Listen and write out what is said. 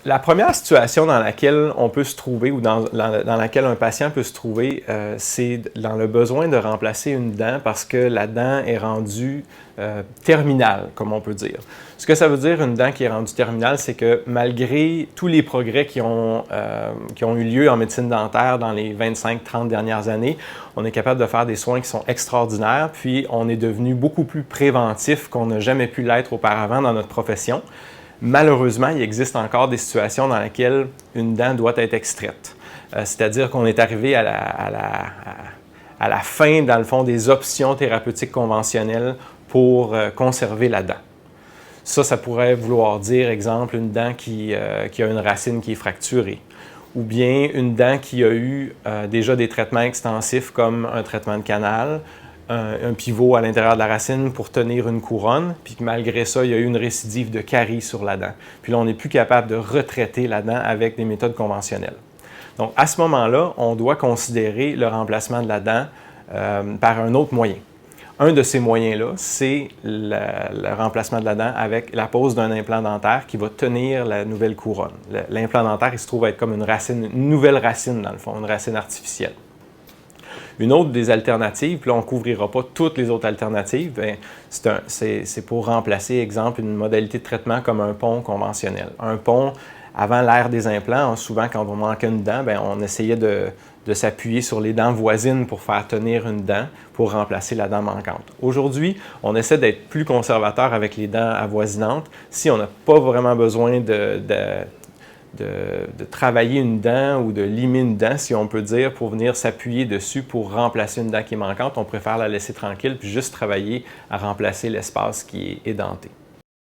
La première situation dans laquelle on peut se trouver ou dans laquelle un patient peut se trouver, c'est dans le besoin de remplacer une dent parce que la dent est rendue terminale, comme on peut dire. Ce que ça veut dire, une dent qui est rendue terminale, c'est que malgré tous les progrès qui ont eu lieu en médecine dentaire dans les 25-30 dernières années, on est capable de faire des soins qui sont extraordinaires, puis on est devenu beaucoup plus préventif qu'on n'a jamais pu l'être auparavant dans notre profession. Malheureusement, il existe encore des situations dans lesquelles une dent doit être extraite. C'est-à-dire qu'on est arrivé à la fin, dans le fond, des options thérapeutiques conventionnelles pour conserver la dent. Ça pourrait vouloir dire, exemple, une dent qui a une racine qui est fracturée, ou bien une dent qui a eu déjà des traitements extensifs comme un traitement de canal, un pivot à l'intérieur de la racine pour tenir une couronne, puis que malgré ça, il y a eu une récidive de carie sur la dent. Puis là, on n'est plus capable de retraiter la dent avec des méthodes conventionnelles. Donc, à ce moment-là, on doit considérer le remplacement de la dent par un autre moyen. Un de ces moyens-là, c'est le remplacement de la dent avec la pose d'un implant dentaire qui va tenir la nouvelle couronne. L'implant dentaire, il se trouve être comme une nouvelle racine dans le fond, une racine artificielle. Une autre des alternatives, puis là on ne couvrira pas toutes les autres alternatives, c'est pour remplacer, exemple, une modalité de traitement comme un pont conventionnel. Un pont, avant l'ère des implants, souvent quand on manquait une dent, on essayait de s'appuyer sur les dents voisines pour faire tenir une dent pour remplacer la dent manquante. Aujourd'hui, on essaie d'être plus conservateur avec les dents avoisinantes. Si on n'a pas vraiment besoin de travailler une dent ou de limer une dent, si on peut dire, pour venir s'appuyer dessus pour remplacer une dent qui est manquante, on préfère la laisser tranquille puis juste travailler à remplacer l'espace qui est édenté.